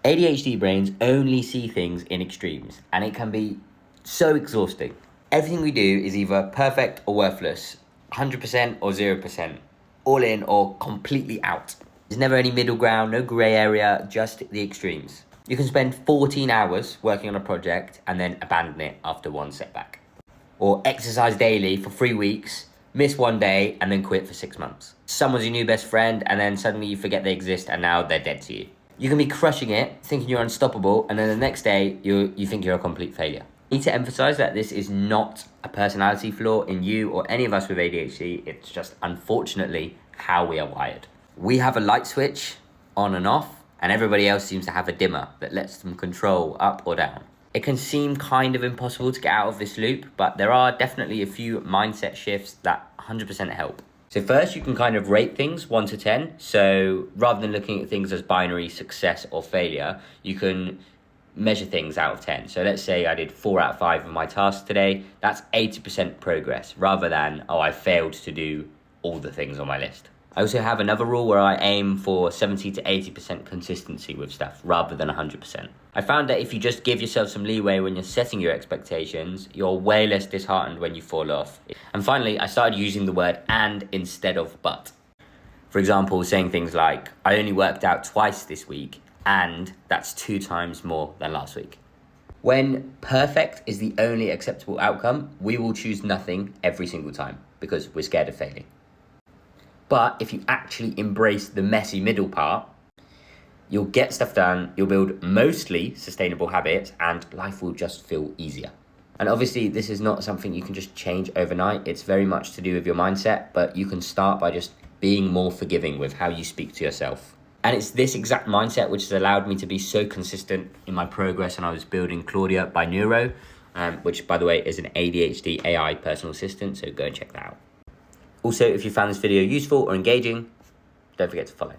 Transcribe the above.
ADHD brains only see things in extremes, and it can be so exhausting. Everything we do is either perfect or worthless, 100% or 0%, all in or completely out. There's never any middle ground, no grey area, just the extremes. You can spend 14 hours working on a project and then abandon it after one setback. Or exercise daily for 3 weeks, miss one day, and then quit for 6 months. Someone's your new best friend, and then suddenly you forget they exist, and now they're dead to you. You can be crushing it, thinking you're unstoppable, and then the next day, you think you're a complete failure. I need to emphasize that this is not a personality flaw in you or any of us with ADHD. It's just, unfortunately, how we are wired. We have a light switch on and off, and everybody else seems to have a dimmer that lets them control up or down. It can seem kind of impossible to get out of this loop, but there are definitely a few mindset shifts that 100% help. So first, you can kind of rate things 1 to 10. So rather than looking at things as binary success or failure, you can measure things out of 10. So let's say I did 4 out of 5 of my tasks today. That's 80% progress rather than, I failed to do all the things on my list. I also have another rule where I aim for 70 to 80% consistency with stuff rather than 100%. I found that if you just give yourself some leeway when you're setting your expectations, you're way less disheartened when you fall off. And finally, I started using the word and instead of but. For example, saying things like, I only worked out twice this week, and that's 2 times more than last week. When perfect is the only acceptable outcome, we will choose nothing every single time because we're scared of failing. But if you actually embrace the messy middle part, you'll get stuff done, you'll build mostly sustainable habits, and life will just feel easier. And obviously, this is not something you can just change overnight. It's very much to do with your mindset, but you can start by just being more forgiving with how you speak to yourself. And it's this exact mindset which has allowed me to be so consistent in my progress. And I was building Claudia by Neuro, which, by the way, is an ADHD AI personal assistant, so go and check that out. Also, if you found this video useful or engaging, don't forget to follow.